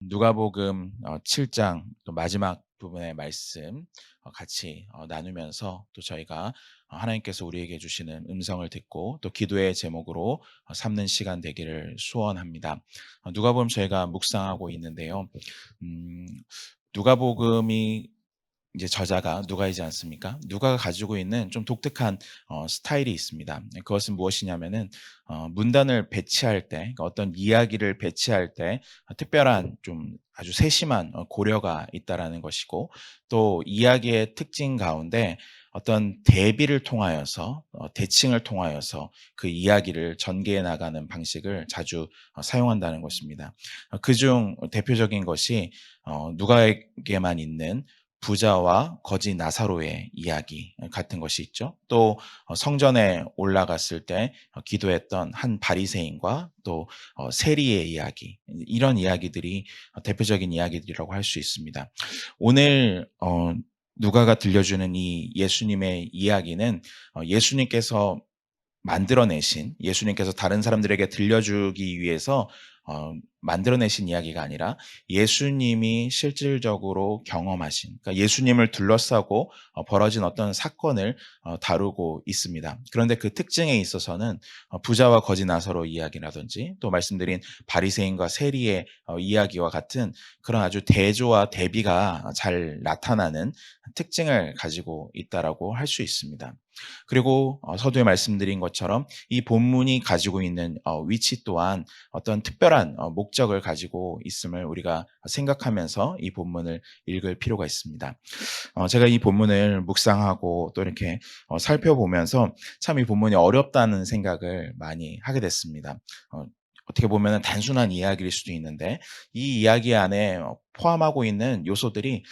누가복음 7장 또 마지막 부분의 말씀 같이 나누면서 또 저희가 하나님께서 우리에게 주시는 음성을 듣고 또 기도의 제목으로 삼는 시간 되기를 소원합니다. 누가복음 저희가 묵상하고 있는데요. 음, 누가복음이 이제 저자가 누가이지 않습니까? 누가가 가지고 있는 좀 독특한 스타일이 있습니다. 그것은 무엇이냐면은 문단을 배치할 때, 그러니까 어떤 이야기를 배치할 때 특별한 좀 아주 세심한 고려가 있다라는 것이고, 또 이야기의 특징 가운데 어떤 대비를 통하여서 대칭을 통하여서 그 이야기를 전개해 나가는 방식을 자주 사용한다는 것입니다. 그중 대표적인 것이 누가에게만 있는 부자와 거지 나사로의 이야기 같은 것이 있죠. 또 성전에 올라갔을 때 기도했던 한 바리새인과 또 세리의 이야기, 이런 이야기들이 대표적인 이야기들이라고 할 수 있습니다. 오늘 누가가 들려주는 이 예수님의 이야기는 예수님께서 만들어내신, 예수님께서 다른 사람들에게 들려주기 위해서 만들어내신 이야기가 아니라 예수님이 실질적으로 경험하신, 그러니까 예수님을 둘러싸고 벌어진 어떤 사건을 다루고 있습니다. 그런데 그 특징에 있어서는 부자와 거지 나사로 이야기라든지 또 말씀드린 바리새인과 세리의 이야기와 같은 그런 아주 대조와 대비가 잘 나타나는 특징을 가지고 있다라고 할 수 있습니다. 그리고 서두에 말씀드린 것처럼 이 본문이 가지고 있는 위치 또한 어떤 특별한 목적을 가지고 있음을 우리가 생각하면서 이 본문을 읽을 필요가 있습니다. 제가 이 본문을 묵상하고 또 이렇게 살펴보면서 참 이 본문이 어렵다는 생각을 많이 하게 됐습니다. 어떻게 보면 단순한 이야기일 수도 있는데 이 이야기 안에 포함하고 있는 요소들이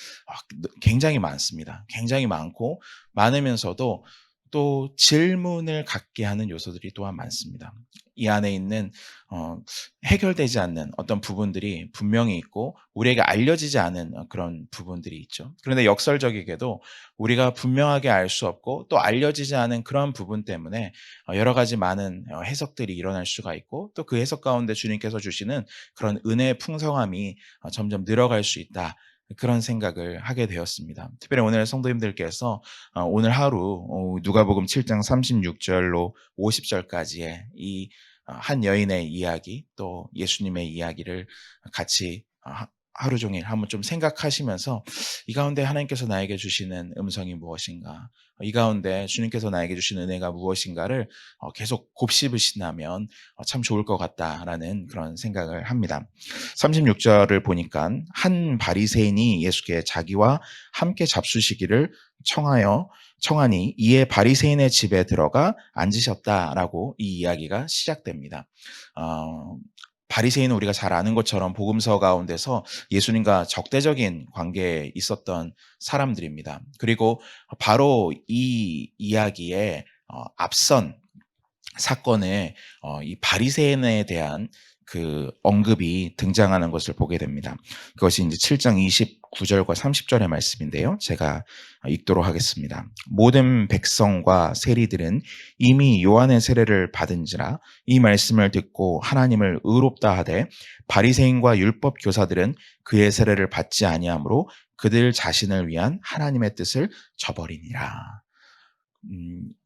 굉장히 많습니다. 굉장히 많고 많으면서도 또 질문을 갖게 하는 요소들이 또한 많습니다. 이 안에 있는 해결되지 않는 어떤 부분들이 분명히 있고 우리에게 알려지지 않은 그런 부분들이 있죠. 그런데 역설적이게도 우리가 분명하게 알 수 없고 또 알려지지 않은 그런 부분 때문에 여러 가지 많은 해석들이 일어날 수가 있고 또 그 해석 가운데 주님께서 주시는 그런 은혜의 풍성함이 점점 늘어갈 수 있다. 그런 생각을 하게 되었습니다. 특별히 오늘 성도님들께서 오늘 하루 누가복음 7장 36절로 50절까지의 이 한 여인의 이야기 또 예수님의 이야기를 같이 하루 종일 한번 좀 생각하시면서 이 가운데 하나님께서 나에게 주시는 음성이 무엇인가, 이 가운데 주님께서 나에게 주신 은혜가 무엇인가를 계속 곱씹으신다면 참 좋을 것 같다라는 그런 생각을 합니다. 36절을 보니까 한 바리새인이 예수께 자기와 함께 잡수시기를 청하니 이에 바리새인의 집에 들어가 앉으셨다라고 이 이야기가 시작됩니다. 바리새인은 우리가 잘 아는 것처럼 복음서 가운데서 예수님과 적대적인 관계에 있었던 사람들입니다. 그리고 바로 이 이야기에 앞선 사건에 이 바리새인에 대한 그 언급이 등장하는 것을 보게 됩니다. 그것이 이제 7장 29절과 30절의 말씀인데요. 제가 읽도록 하겠습니다. 모든 백성과 세리들은 이미 요한의 세례를 받은지라 이 말씀을 듣고 하나님을 의롭다 하되 바리새인과 율법 교사들은 그의 세례를 받지 아니하므로 그들 자신을 위한 하나님의 뜻을 저버리니라.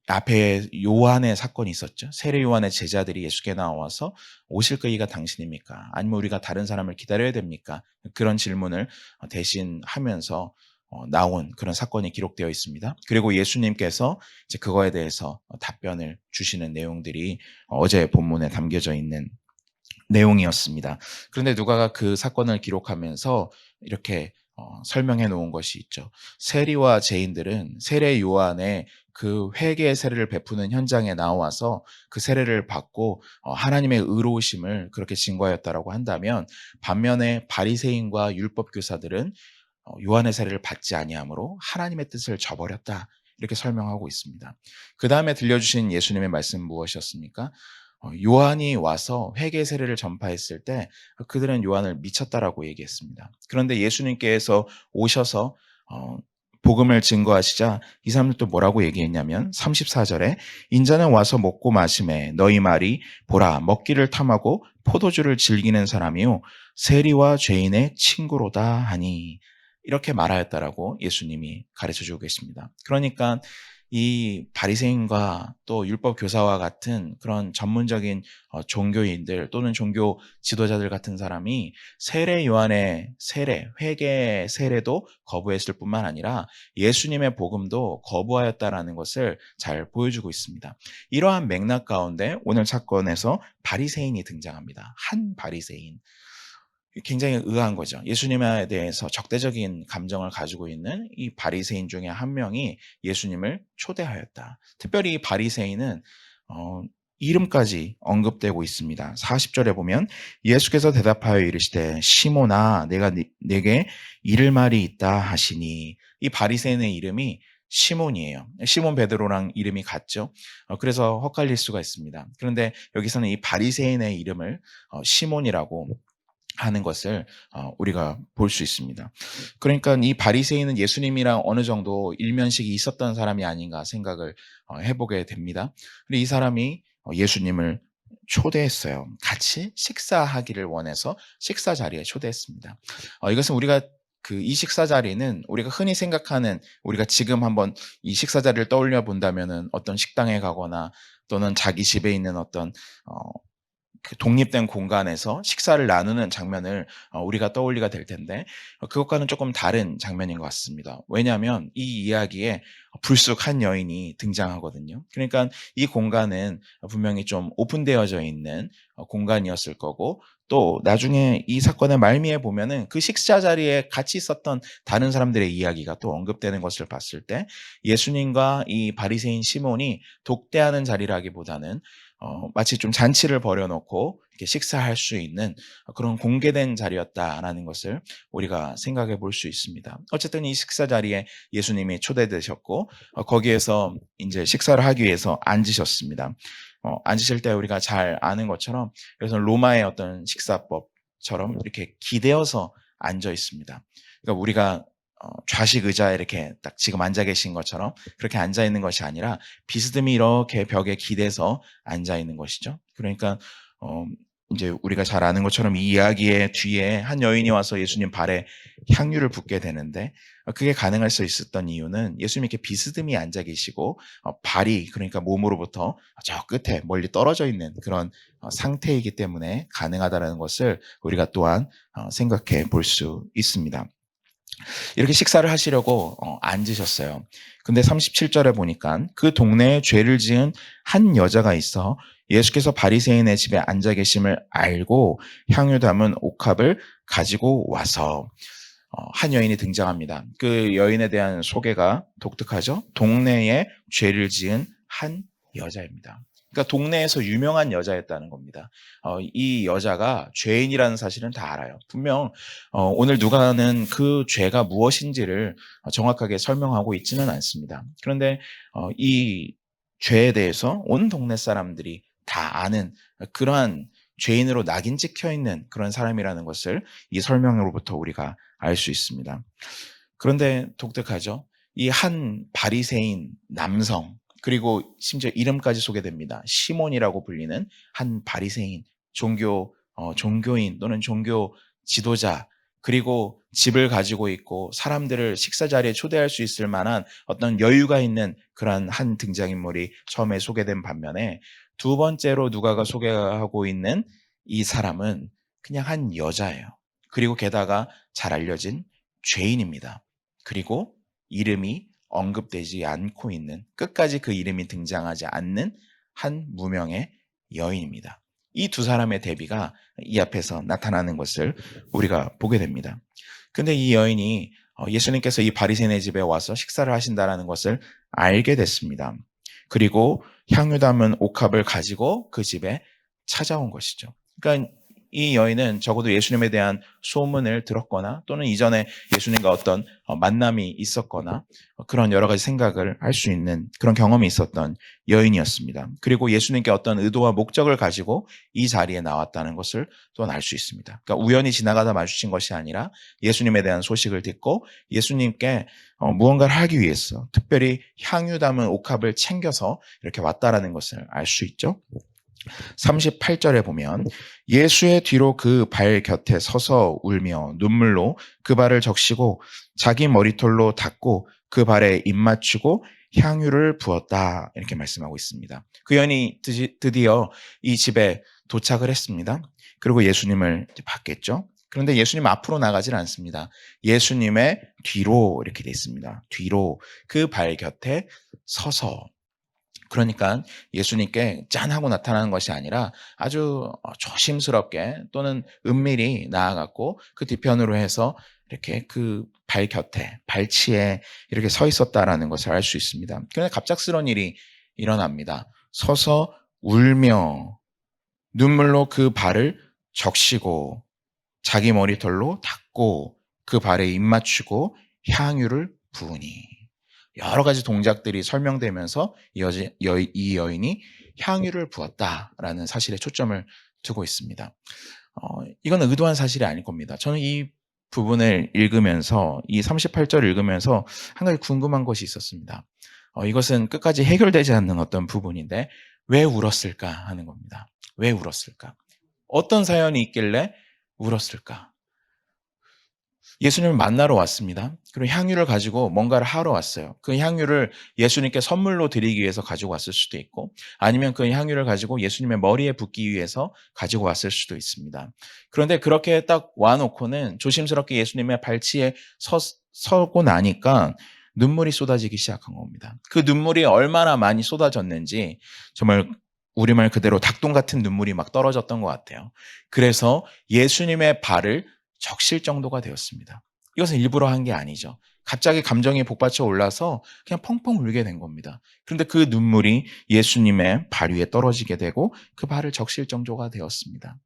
앞에 요한의 사건이 있었죠. 세례 요한의 제자들이 예수께 나와서 오실 그이가 당신입니까? 아니면 우리가 다른 사람을 기다려야 됩니까? 그런 질문을 대신 하면서 나온 그런 사건이 기록되어 있습니다. 그리고 예수님께서 이제 그거에 대해서 답변을 주시는 내용들이 어제 본문에 담겨져 있는 내용이었습니다. 그런데 누가가 그 사건을 기록하면서 이렇게 설명해 놓은 것이 있죠. 세리와 죄인들은 세례 요한의 그 회개의 세례를 베푸는 현장에 나와서 그 세례를 받고 하나님의 의로우심을 그렇게 증거하였다라고 한다면, 반면에 바리새인과 율법 교사들은 요한의 세례를 받지 아니하므로 하나님의 뜻을 저버렸다. 이렇게 설명하고 있습니다. 그 다음에 들려주신 예수님의 말씀은 무엇이었습니까? 요한이 와서 회개 세례를 전파했을 때 그들은 요한을 미쳤다라고 얘기했습니다. 그런데 예수님께서 오셔서 복음을 증거하시자 이 사람들 또 뭐라고 얘기했냐면 34절에 인자는 와서 먹고 마시매 너희 말이 보라 먹기를 탐하고 포도주를 즐기는 사람이요 세리와 죄인의 친구로다 하니 이렇게 말하였다라고 예수님이 가르쳐 주고 계십니다. 그러니까 이 바리새인과 또 율법 교사와 같은 그런 전문적인 종교인들 또는 종교 지도자들 같은 사람이 세례 요한의 세례, 회개의 세례도 거부했을 뿐만 아니라 예수님의 복음도 거부하였다라는 것을 잘 보여주고 있습니다. 이러한 맥락 가운데 오늘 사건에서 바리새인이 등장합니다. 한 바리새인. 굉장히 의아한 거죠. 예수님에 대해서 적대적인 감정을 가지고 있는 이 바리새인 중에 한 명이 예수님을 초대하였다. 특별히 이 바리새인은 어, 이름까지 언급되고 있습니다. 40절에 보면 예수께서 대답하여 이르시되 시몬아 내가 내게 이를 말이 있다 하시니 이 바리새인의 이름이 시몬이에요. 시몬 베드로랑 이름이 같죠. 그래서 헷갈릴 수가 있습니다. 그런데 여기서는 이 바리새인의 이름을 시몬이라고 하는 것을 우리가 볼 수 있습니다. 그러니까 이 바리새인은 예수님이랑 어느 정도 일면식이 있었던 사람이 아닌가 생각을 해보게 됩니다. 근데 이 사람이 예수님을 초대했어요. 같이 식사하기를 원해서 식사 자리에 초대했습니다. 이것은 우리가 이 식사 자리는 우리가 흔히 생각하는 우리가 지금 한번 이 식사 자리를 떠올려 본다면은 어떤 식당에 가거나 또는 자기 집에 있는 어떤 그 독립된 공간에서 식사를 나누는 장면을 우리가 떠올리게 될 텐데 그것과는 조금 다른 장면인 것 같습니다. 왜냐하면 이 이야기에 불쑥 한 여인이 등장하거든요. 그러니까 이 공간은 분명히 좀 오픈되어져 있는 공간이었을 거고 또 나중에 이 사건의 말미에 보면은 그 식사 자리에 같이 있었던 다른 사람들의 이야기가 또 언급되는 것을 봤을 때 예수님과 이 바리새인 시몬이 독대하는 자리라기보다는 마치 좀 잔치를 벌여놓고 이렇게 식사할 수 있는 그런 공개된 자리였다라는 것을 우리가 생각해 볼 수 있습니다. 어쨌든 이 식사 자리에 예수님이 초대되셨고 거기에서 이제 식사를 하기 위해서 앉으셨습니다. 앉으실 때 우리가 잘 아는 것처럼 그래서 로마의 어떤 식사법처럼 이렇게 기대어서 앉아 있습니다. 그러니까 우리가 좌식 의자에 이렇게 딱 지금 앉아 계신 것처럼 그렇게 앉아 있는 것이 아니라 비스듬히 이렇게 벽에 기대서 앉아 있는 것이죠. 그러니까 이제 우리가 잘 아는 것처럼 이 이야기의 뒤에 한 여인이 와서 예수님 발에 향유를 붓게 되는데 그게 가능할 수 있었던 이유는 예수님이 이렇게 비스듬히 앉아 계시고 발이 그러니까 몸으로부터 저 끝에 멀리 떨어져 있는 그런 상태이기 때문에 가능하다는 것을 우리가 또한 생각해 볼 수 있습니다. 이렇게 식사를 하시려고 앉으셨어요. 근데 37절에 보니까 그 동네에 죄를 지은 한 여자가 있어 예수께서 바리새인의 집에 앉아 계심을 알고 향유 담은 옥합을 가지고 와서 한 여인이 등장합니다. 그 여인에 대한 소개가 독특하죠. 동네에 죄를 지은 한 여자입니다. 그러니까 동네에서 유명한 여자였다는 겁니다. 이 여자가 죄인이라는 사실은 다 알아요. 분명 오늘 누가는 그 죄가 무엇인지를 정확하게 설명하고 있지는 않습니다. 그런데 이 죄에 대해서 온 동네 사람들이 다 아는 그러한 죄인으로 낙인 찍혀 있는 그런 사람이라는 것을 이 설명으로부터 우리가 알 수 있습니다. 그런데 독특하죠. 이 한 바리새인 남성 그리고 심지어 이름까지 소개됩니다. 시몬이라고 불리는 한 바리새인, 종교인 또는 종교 지도자, 그리고 집을 가지고 있고 사람들을 식사 자리에 초대할 수 있을 만한 어떤 여유가 있는 그러한 한 등장인물이 처음에 소개된 반면에 두 번째로 누가가 소개하고 있는 이 사람은 그냥 한 여자예요. 그리고 게다가 잘 알려진 죄인입니다. 그리고 이름이 언급되지 않고 있는 끝까지 그 이름이 등장하지 않는 한 무명의 여인입니다. 이 두 사람의 대비가 이 앞에서 나타나는 것을 우리가 보게 됩니다. 근데 이 여인이 예수님께서 이 바리새인의 집에 와서 식사를 하신다라는 것을 알게 됐습니다. 그리고 향유 담은 옥합을 가지고 그 집에 찾아온 것이죠. 그러니까 이 여인은 적어도 예수님에 대한 소문을 들었거나 또는 이전에 예수님과 어떤 만남이 있었거나 그런 여러 가지 생각을 할 수 있는 그런 경험이 있었던 여인이었습니다. 그리고 예수님께 어떤 의도와 목적을 가지고 이 자리에 나왔다는 것을 또한 알 수 있습니다. 그러니까 우연히 지나가다 마주친 것이 아니라 예수님에 대한 소식을 듣고 예수님께 무언가를 하기 위해서 특별히 향유 담은 옥합을 챙겨서 이렇게 왔다라는 것을 알 수 있죠. 38절에 보면 예수의 뒤로 그 발 곁에 서서 울며 눈물로 그 발을 적시고 자기 머리털로 닦고 그 발에 입 맞추고 향유를 부었다. 이렇게 말씀하고 있습니다. 그 여인이 드디어 이 집에 도착을 했습니다. 그리고 예수님을 봤겠죠. 그런데 예수님 앞으로 나가질 않습니다. 예수님의 뒤로 이렇게 돼 있습니다. 뒤로 그 발 곁에 서서, 그러니까 예수님께 짠 하고 나타나는 것이 아니라 아주 조심스럽게 또는 은밀히 나아갔고 그 뒤편으로 해서 이렇게 그 발 곁에, 발치에 이렇게 서 있었다라는 것을 알 수 있습니다. 그런데 갑작스러운 일이 일어납니다. 서서 울며 눈물로 그 발을 적시고 자기 머리털로 닦고 그 발에 입 맞추고 향유를 부으니, 여러 가지 동작들이 설명되면서 이 여인이 향유를 부었다라는 사실에 초점을 두고 있습니다. 이건 의도한 사실이 아닐 겁니다. 저는 이 부분을 읽으면서, 이 38절을 읽으면서 한 가지 궁금한 것이 있었습니다. 이것은 끝까지 해결되지 않는 어떤 부분인데 왜 울었을까 하는 겁니다. 왜 울었을까? 어떤 사연이 있길래 울었을까? 예수님을 만나러 왔습니다. 그리고 향유를 가지고 뭔가를 하러 왔어요. 그 향유를 예수님께 선물로 드리기 위해서 가지고 왔을 수도 있고, 아니면 그 향유를 가지고 예수님의 머리에 붓기 위해서 가지고 왔을 수도 있습니다. 그런데 그렇게 딱 와놓고는 조심스럽게 예수님의 발치에 서고 나니까 눈물이 쏟아지기 시작한 겁니다. 그 눈물이 얼마나 많이 쏟아졌는지 정말 우리말 그대로 닭똥 같은 눈물이 막 떨어졌던 것 같아요. 그래서 예수님의 발을 적실 정도가 되었습니다. 이것은 일부러 한 게 아니죠. 갑자기 감정이 복받쳐 올라서 그냥 펑펑 울게 된 겁니다. 그런데 그 눈물이 예수님의 발 위에 떨어지게 되고 그 발을 적실 정도가 되었습니다.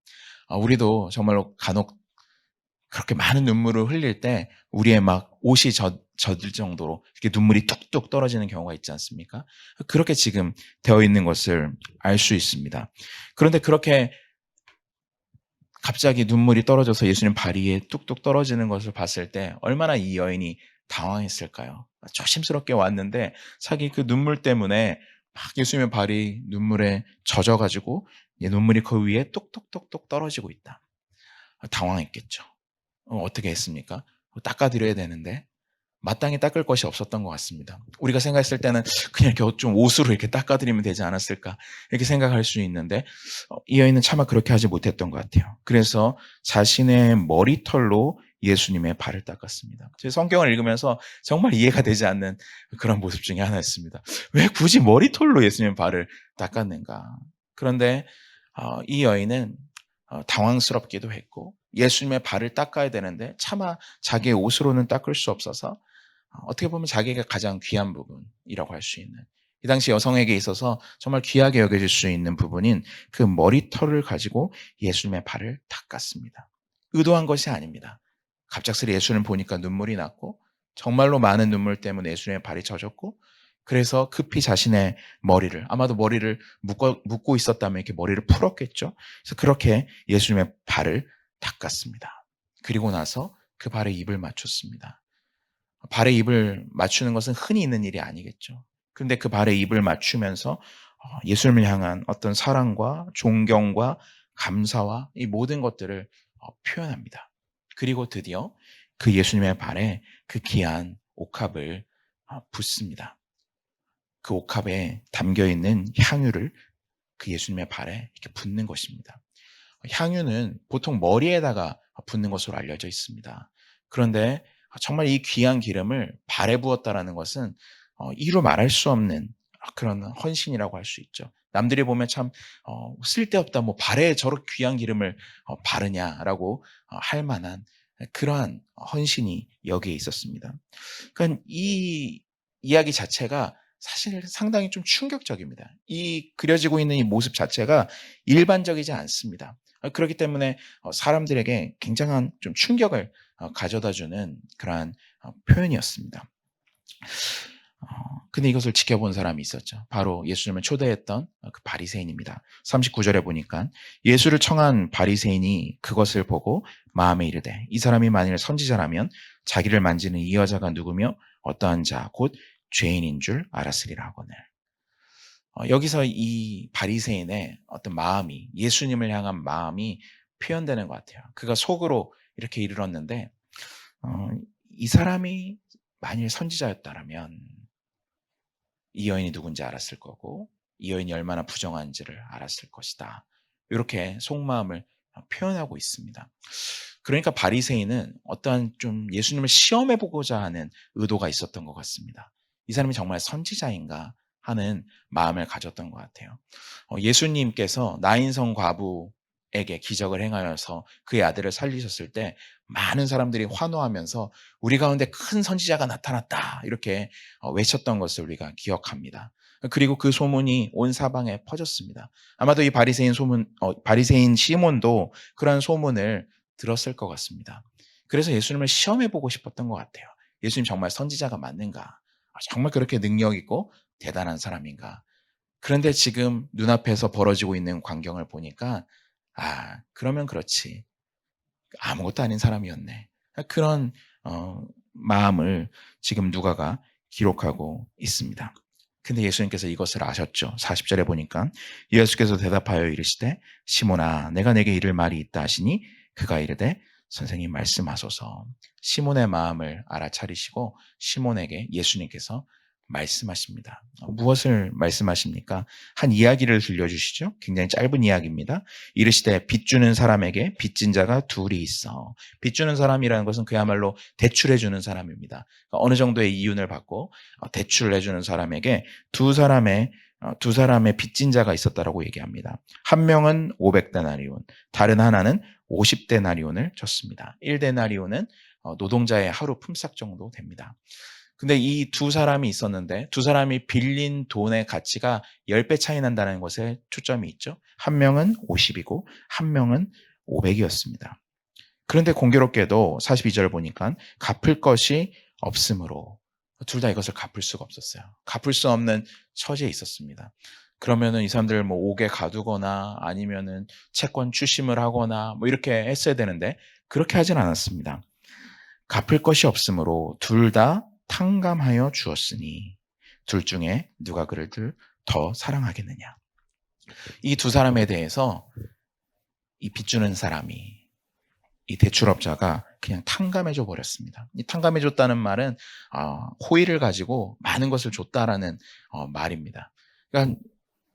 우리도 정말로 간혹 그렇게 많은 눈물을 흘릴 때 우리의 막 옷이 젖을 정도로 이렇게 눈물이 뚝뚝 떨어지는 경우가 있지 않습니까? 그렇게 지금 되어 있는 것을 알 수 있습니다. 그런데 그렇게 갑자기 눈물이 떨어져서 예수님 발 위에 뚝뚝 떨어지는 것을 봤을 때 얼마나 이 여인이 당황했을까요? 조심스럽게 왔는데 자기 그 눈물 때문에 막 예수님의 발이 눈물에 젖어가지고 눈물이 그 위에 뚝뚝뚝뚝 떨어지고 있다. 당황했겠죠. 어떻게 했습니까? 닦아드려야 되는데 마땅히 닦을 것이 없었던 것 같습니다. 우리가 생각했을 때는 그냥 이렇게 좀 옷으로 이렇게 닦아드리면 되지 않았을까 이렇게 생각할 수 있는데 이 여인은 차마 그렇게 하지 못했던 것 같아요. 그래서 자신의 머리털로 예수님의 발을 닦았습니다. 제 성경을 읽으면서 정말 이해가 되지 않는 그런 모습 중에 하나였습니다. 왜 굳이 머리털로 예수님의 발을 닦았는가? 그런데 이 여인은 당황스럽기도 했고 예수님의 발을 닦아야 되는데 차마 자기의 옷으로는 닦을 수 없어서 어떻게 보면 자기가 가장 귀한 부분이라고 할 수 있는, 이 당시 여성에게 있어서 정말 귀하게 여겨질 수 있는 부분인 그 머리털을 가지고 예수님의 발을 닦았습니다. 의도한 것이 아닙니다. 갑작스레 예수님을 보니까 눈물이 났고 정말로 많은 눈물 때문에 예수님의 발이 젖었고 그래서 급히 자신의 머리를, 아마도 머리를 묶고 있었다면 이렇게 머리를 풀었겠죠. 그래서 그렇게 예수님의 발을 닦았습니다. 그리고 나서 그 발에 입을 맞췄습니다. 발에 입을 맞추는 것은 흔히 있는 일이 아니겠죠. 그런데 그 발에 입을 맞추면서 예수님을 향한 어떤 사랑과 존경과 감사와 이 모든 것들을 표현합니다. 그리고 드디어 그 예수님의 발에 그 귀한 옥합을 붓습니다. 그 옥합에 담겨있는 향유를 그 예수님의 발에 이렇게 붓는 것입니다. 향유는 보통 머리에다가 붓는 것으로 알려져 있습니다. 그런데 정말 이 귀한 기름을 발에 부었다라는 것은 이루 말할 수 없는 그런 헌신이라고 할 수 있죠. 남들이 보면 참 쓸데없다, 뭐 발에 저렇게 귀한 기름을 바르냐라고 할 만한 그러한 헌신이 여기에 있었습니다. 그러니까 이 이야기 자체가 사실 상당히 좀 충격적입니다. 이 그려지고 있는 이 모습 자체가 일반적이지 않습니다. 그렇기 때문에 사람들에게 굉장한 좀 충격을 가져다주는 그러한 표현이었습니다. 근데 이것을 지켜본 사람이 있었죠. 바로 예수님을 초대했던 그 바리새인입니다. 39절에 보니까 예수를 청한 바리새인이 그것을 보고 마음에 이르되 이 사람이 만일 선지자라면 자기를 만지는 이 여자가 누구며 어떠한 자 곧 죄인인 줄 알았으리라 하거늘. 여기서 이 바리새인의 어떤 마음이, 예수님을 향한 마음이 표현되는 것 같아요. 그가 속으로 이렇게 이르렀는데, 어 이 사람이 만일 선지자였다라면 이 여인이 누군지 알았을 거고 이 여인이 얼마나 부정한지를 알았을 것이다. 이렇게 속마음을 표현하고 있습니다. 그러니까 바리새인은 어떠한 좀 예수님을 시험해 보고자 하는 의도가 있었던 것 같습니다. 이 사람이 정말 선지자인가 하는 마음을 가졌던 것 같아요. 예수님께서 나인성 과부에게 기적을 행하여서 그의 아들을 살리셨을 때 많은 사람들이 환호하면서 우리 가운데 큰 선지자가 나타났다 이렇게 외쳤던 것을 우리가 기억합니다. 그리고 그 소문이 온 사방에 퍼졌습니다. 아마도 이 바리새인 시몬도 그런 소문을 들었을 것 같습니다. 그래서 예수님을 시험해 보고 싶었던 것 같아요. 예수님 정말 선지자가 맞는가? 정말 그렇게 능력 있고 대단한 사람인가? 그런데 지금 눈앞에서 벌어지고 있는 광경을 보니까 그러면 그렇지. 아무것도 아닌 사람이었네. 그런 마음을 지금 누가가 기록하고 있습니다. 근데 예수님께서 이것을 아셨죠. 40절에 보니까 예수께서 대답하여 이르시되 시몬아 내가 내게 이를 말이 있다 하시니 그가 이르되 선생님 말씀하소서. 시몬의 마음을 알아차리시고 시몬에게 예수님께서 말씀하십니다. 무엇을 말씀하십니까? 한 이야기를 들려주시죠. 굉장히 짧은 이야기입니다. 이르시되 빚 주는 사람에게 빚진 자가 둘이 있어. 빚 주는 사람이라는 것은 그야말로 대출해 주는 사람입니다. 그러니까 어느 정도의 이윤을 받고 대출을 해주는 사람에게 두 사람의 빚진 자가 있었다라고 얘기합니다. 한 명은 500데나리온, 다른 하나는 50데나리온을 줬습니다. 1데나리온은 노동자의 하루 품삯 정도 됩니다. 근데 이 두 사람이 있었는데 두 사람이 빌린 돈의 가치가 10배 차이 난다는 것에 초점이 있죠. 한 명은 50이고 한 명은 500이었습니다. 그런데 공교롭게도 42절 보니까 갚을 것이 없으므로 둘 다 이것을 갚을 수가 없었어요. 갚을 수 없는 처지에 있었습니다. 그러면은 이 사람들 뭐 옥에 가두거나 아니면은 채권 추심을 하거나 뭐 이렇게 했어야 되는데 그렇게 하진 않았습니다. 갚을 것이 없으므로 둘 다 탕감하여 주었으니 둘 중에 누가 그를 더 사랑하겠느냐. 이 두 사람에 대해서 이 빚주는 사람이, 이 대출업자가 그냥 탕감해줘 버렸습니다. 이 탕감해줬다는 말은 호의를 가지고 많은 것을 줬다라는 말입니다. 그러니까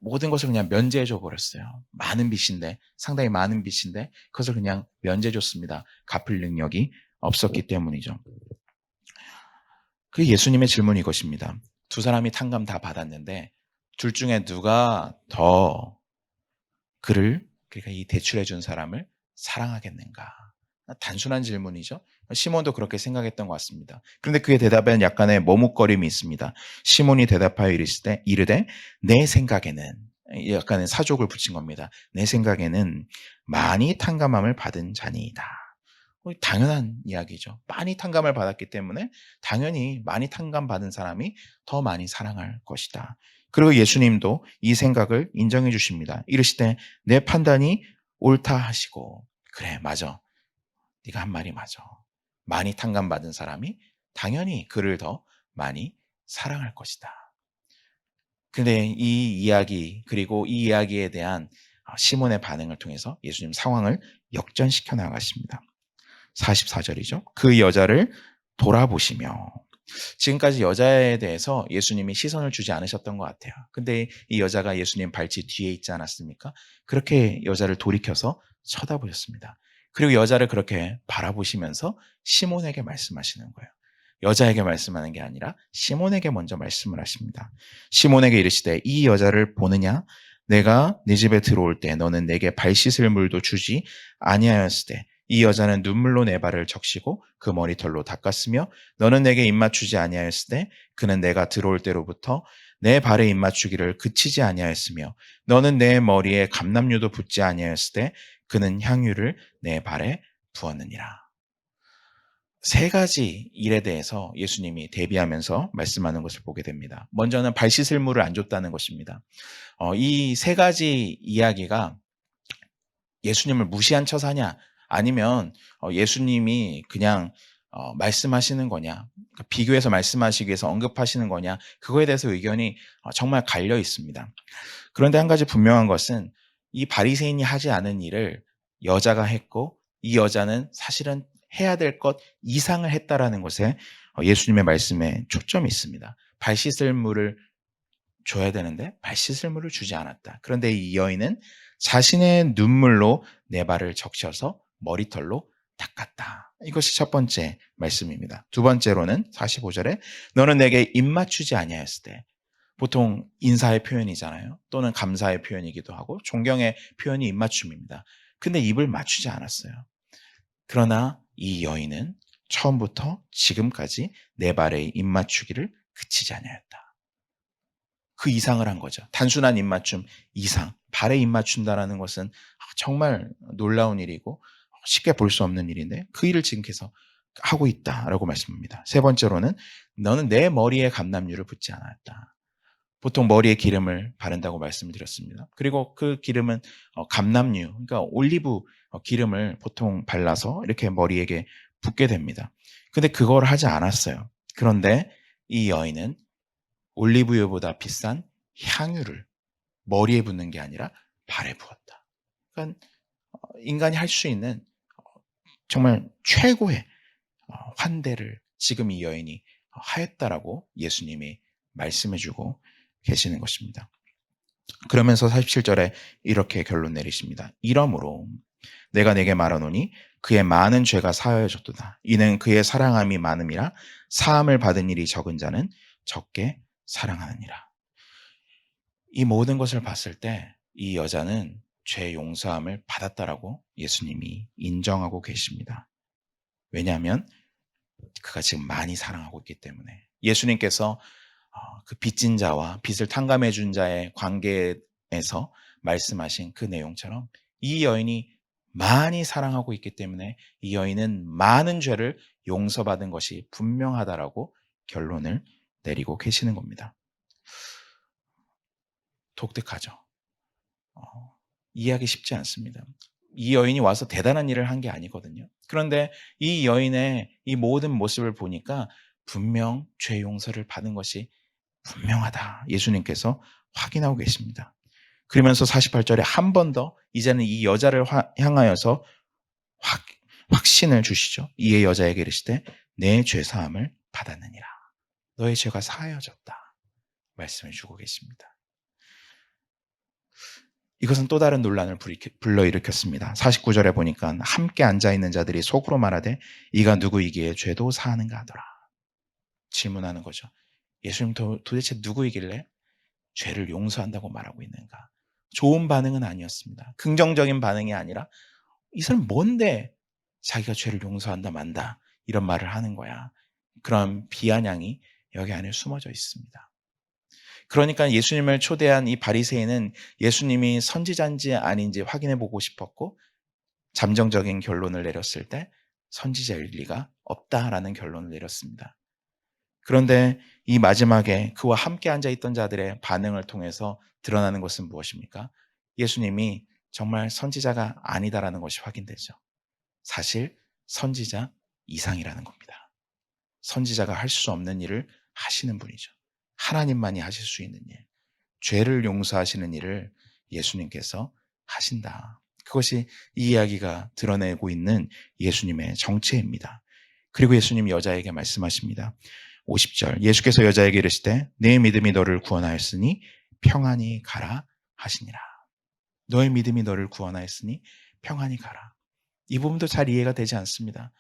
모든 것을 그냥 면제해줘 버렸어요. 많은 빚인데, 상당히 많은 빚인데 그것을 그냥 면제해줬습니다. 갚을 능력이 없었기 때문이죠. 그 예수님의 질문이 이것입니다. 두 사람이 탕감 다 받았는데 둘 중에 누가 더 그러니까 이 대출해준 사람을 사랑하겠는가? 단순한 질문이죠. 시몬도 그렇게 생각했던 것 같습니다. 그런데 그의 대답에는 약간의 머뭇거림이 있습니다. 시몬이 대답하여 이르되 내 생각에는, 약간의 사족을 붙인 겁니다. 내 생각에는 많이 탕감함을 받은 자니이다. 당연한 이야기죠. 많이 탕감을 받았기 때문에 당연히 많이 탕감받은 사람이 더 많이 사랑할 것이다. 그리고 예수님도 이 생각을 인정해 주십니다. 이르시되 내 판단이 옳다 하시고, 그래 맞아, 네가 한 말이 맞아. 많이 탕감받은 사람이 당연히 그를 더 많이 사랑할 것이다. 근데 이 이야기, 그리고 이 이야기에 대한 시몬의 반응을 통해서 예수님 상황을 역전시켜 나가십니다. 44절이죠. 그 여자를 돌아보시며, 지금까지 여자에 대해서 예수님이 시선을 주지 않으셨던 것 같아요. 근데 이 여자가 예수님 발치 뒤에 있지 않았습니까? 그렇게 여자를 돌이켜서 쳐다보셨습니다. 그리고 여자를 그렇게 바라보시면서 시몬에게 말씀하시는 거예요. 여자에게 말씀하는 게 아니라 시몬에게 먼저 말씀을 하십니다. 시몬에게 이르시되 이 여자를 보느냐? 내가 네 집에 들어올 때 너는 내게 발 씻을 물도 주지 아니하였으되 이 여자는 눈물로 내 발을 적시고 그 머리털로 닦았으며 너는 내게 입맞추지 아니하였으되 그는 내가 들어올 때로부터 내 발에 입맞추기를 그치지 아니하였으며 너는 내 머리에 감람유도 붓지 아니하였으되 그는 향유를 내 발에 부었느니라. 세 가지 일에 대해서 예수님이 대비하면서 말씀하는 것을 보게 됩니다. 먼저는 발 씻을 물을 안 줬다는 것입니다. 이 세 가지 이야기가 예수님을 무시한 처사냐, 아니면 예수님이 그냥 말씀하시는 거냐, 그러니까 비교해서 말씀하시기 위해서 언급하시는 거냐, 그거에 대해서 의견이 정말 갈려 있습니다. 그런데 한 가지 분명한 것은 이 바리새인이 하지 않은 일을 여자가 했고 이 여자는 사실은 해야 될 것 이상을 했다라는 것에 예수님의 말씀에 초점이 있습니다. 발 씻을 물을 줘야 되는데 발 씻을 물을 주지 않았다. 그런데 이 여인은 자신의 눈물로 내 발을 적셔서 머리털로 닦았다. 이것이 첫 번째 말씀입니다. 두 번째로는 45절에 너는 내게 입 맞추지 아니하였을 때, 보통 인사의 표현이잖아요. 또는 감사의 표현이기도 하고 존경의 표현이 입맞춤입니다. 근데 입을 맞추지 않았어요. 그러나 이 여인은 처음부터 지금까지 내 발에 입 맞추기를 그치지 아니하였다. 그 이상을 한 거죠. 단순한 입맞춤 이상, 발에 입 맞춘다라는 것은 정말 놀라운 일이고 쉽게 볼 수 없는 일인데 그 일을 지금께서 하고 있다라고 말씀합니다. 세 번째로는 너는 내 머리에 감람유를 붓지 않았다. 보통 머리에 기름을 바른다고 말씀을 드렸습니다. 그리고 그 기름은 감람유, 그러니까 올리브 기름을 보통 발라서 이렇게 머리에게 붓게 됩니다. 근데 그걸 하지 않았어요. 그런데 이 여인은 올리브유보다 비싼 향유를 머리에 붓는 게 아니라 발에 부었다. 그러니까 인간이 할 수 있는 정말 최고의 환대를 지금 이 여인이 하였다라고 예수님이 말씀해주고 계시는 것입니다. 그러면서 47절에 이렇게 결론 내리십니다. 이러므로 내가 내게 말하노니 그의 많은 죄가 사하여졌도다. 이는 그의 사랑함이 많음이라. 사함을 받은 일이 적은 자는 적게 사랑하느니라. 이 모든 것을 봤을 때 이 여자는 죄 용서함을 받았다라고 예수님이 인정하고 계십니다. 왜냐하면 그가 지금 많이 사랑하고 있기 때문에. 예수님께서 그 빚진 자와 빚을 탕감해 준 자의 관계에서 말씀하신 그 내용처럼 이 여인이 많이 사랑하고 있기 때문에 이 여인은 많은 죄를 용서받은 것이 분명하다라고 결론을 내리고 계시는 겁니다. 독특하죠. 이해하기 쉽지 않습니다. 이 여인이 와서 대단한 일을 한 게 아니거든요. 그런데 이 여인의 이 모든 모습을 보니까 분명 죄 용서를 받은 것이 분명하다. 예수님께서 확인하고 계십니다. 그러면서 48절에 한 번 더 이제는 이 여자를 향하여서 확신을 주시죠. 이에 여자에게 이르시되 내 죄사함을 받았느니라. 너의 죄가 사하여졌다. 말씀을 주고 계십니다. 이것은 또 다른 논란을 불러일으켰습니다. 49절에 보니까 함께 앉아있는 자들이 속으로 말하되 이가 누구이기에 죄도 사하는가 하더라. 질문하는 거죠. 예수님 도대체 누구이길래 죄를 용서한다고 말하고 있는가? 좋은 반응은 아니었습니다. 긍정적인 반응이 아니라 이 사람 뭔데 자기가 죄를 용서한다 만다 이런 말을 하는 거야. 그런 비아냥이 여기 안에 숨어져 있습니다. 그러니까 예수님을 초대한 이 바리새인은 예수님이 선지자인지 아닌지 확인해 보고 싶었고 잠정적인 결론을 내렸을 때 선지자일 리가 없다라는 결론을 내렸습니다. 그런데 이 마지막에 그와 함께 앉아있던 자들의 반응을 통해서 드러나는 것은 무엇입니까? 예수님이 정말 선지자가 아니다라는 것이 확인되죠. 사실 선지자 이상이라는 겁니다. 선지자가 할 수 없는 일을 하시는 분이죠. 하나님만이 하실 수 있는 일, 죄를 용서하시는 일을 예수님께서 하신다. 그것이 이 이야기가 드러내고 있는 예수님의 정체입니다. 그리고 예수님 여자에게 말씀하십니다. 50절 예수께서 여자에게 이르시되 내 믿음이 너를 구원하였으니 평안히 가라 하시니라. 너의 믿음이 너를 구원하였으니 평안히 가라. 이 부분도 잘 이해가 되지 않습니다.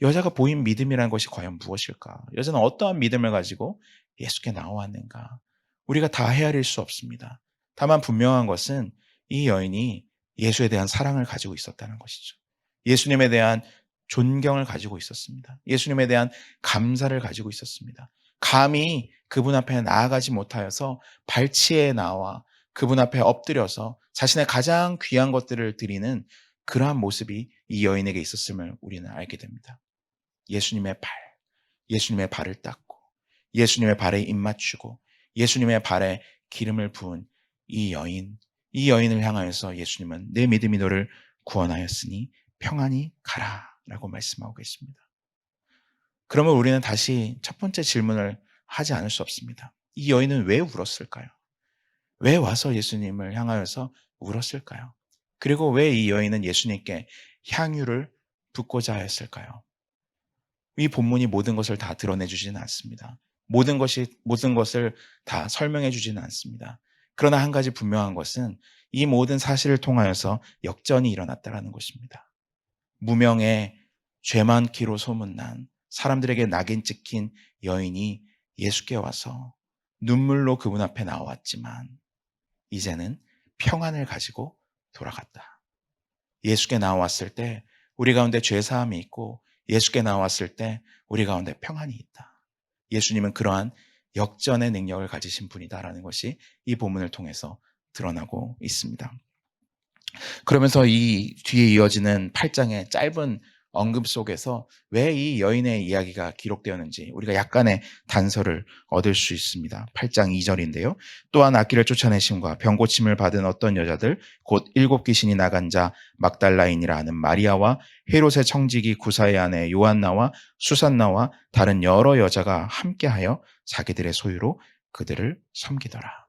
여자가 보인 믿음이라는 것이 과연 무엇일까? 여자는 어떠한 믿음을 가지고 예수께 나왔는가? 우리가 다 헤아릴 수 없습니다. 다만 분명한 것은 이 여인이 예수에 대한 사랑을 가지고 있었다는 것이죠. 예수님에 대한 존경을 가지고 있었습니다. 예수님에 대한 감사를 가지고 있었습니다. 감히 그분 앞에 나아가지 못하여서 발치에 나와 그분 앞에 엎드려서 자신의 가장 귀한 것들을 드리는 그러한 모습이 이 여인에게 있었음을 우리는 알게 됩니다. 예수님의 발, 예수님의 발을 닦고 예수님의 발에 입 맞추고 예수님의 발에 기름을 부은 이 여인을 향하여서 예수님은 내 믿음이 너를 구원하였으니 평안히 가라 라고 말씀하고 계십니다. 그러면 우리는 다시 첫 번째 질문을 하지 않을 수 없습니다. 이 여인은 왜 울었을까요? 왜 와서 예수님을 향하여서 울었을까요? 그리고 왜 이 여인은 예수님께 향유를 붓고자 하였을까요? 이 본문이 모든 것을 다 드러내 주지는 않습니다. 모든 것을 다 설명해 주지는 않습니다. 그러나 한 가지 분명한 것은 이 모든 사실을 통하여서 역전이 일어났다라는 것입니다. 무명의 죄 많기로 소문난 사람들에게 낙인 찍힌 여인이 예수께 와서 눈물로 그분 앞에 나왔지만 이제는 평안을 가지고 돌아갔다. 예수께 나왔을 때 우리 가운데 죄 사함이 있고 예수께 나왔을 때 우리 가운데 평안이 있다. 예수님은 그러한 역전의 능력을 가지신 분이다라는 것이 이 본문을 통해서 드러나고 있습니다. 그러면서 이 뒤에 이어지는 8장의 짧은 언급 속에서 왜 이 여인의 이야기가 기록되었는지 우리가 약간의 단서를 얻을 수 있습니다. 8장 2절인데요. 또한 악기를 쫓아내심과 병고침을 받은 어떤 여자들 곧 7 귀신이 나간 자 막달라인이라 하는 마리아와 헤롯의 청지기 구사의 아내 요한나와 수산나와 다른 여러 여자가 함께하여 자기들의 소유로 그들을 섬기더라.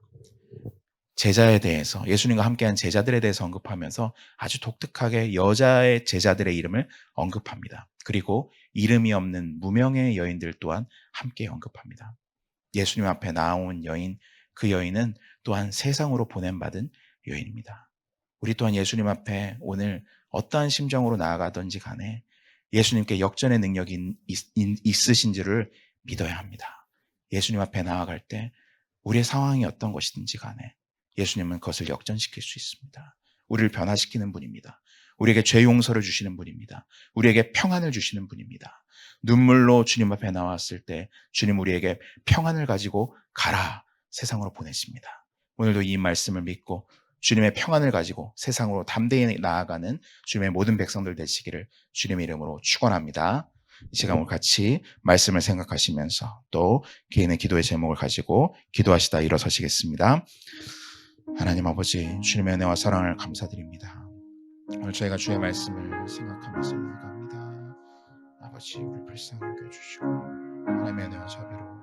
제자에 대해서 예수님과 함께한 제자들에 대해서 언급하면서 아주 독특하게 여자의 제자들의 이름을 언급합니다. 그리고 이름이 없는 무명의 여인들 또한 함께 언급합니다. 예수님 앞에 나온 여인, 그 여인은 또한 세상으로 보냄받은 여인입니다. 우리 또한 예수님 앞에 오늘 어떠한 심정으로 나아가든지 간에 예수님께 역전의 능력이 있으신지를 믿어야 합니다. 예수님 앞에 나아갈 때 우리의 상황이 어떤 것이든지 간에 예수님은 그것을 역전시킬 수 있습니다. 우리를 변화시키는 분입니다. 우리에게 죄 용서를 주시는 분입니다. 우리에게 평안을 주시는 분입니다. 눈물로 주님 앞에 나왔을 때 주님 우리에게 평안을 가지고 가라 세상으로 보내십니다. 오늘도 이 말씀을 믿고 주님의 평안을 가지고 세상으로 담대히 나아가는 주님의 모든 백성들 되시기를 주님의 이름으로 축원합니다. 이 시간 오늘 같이 말씀을 생각하시면서 또 개인의 기도의 제목을 가지고 기도하시다 일어서시겠습니다. 하나님 아버지, 주님의 은혜와 사랑을 감사드립니다. 오늘 저희가 주의 말씀을 생각하면서 나아갑니다. 아버지, 우리 불쌍히 여겨주시고 하나님의 은혜와 자비로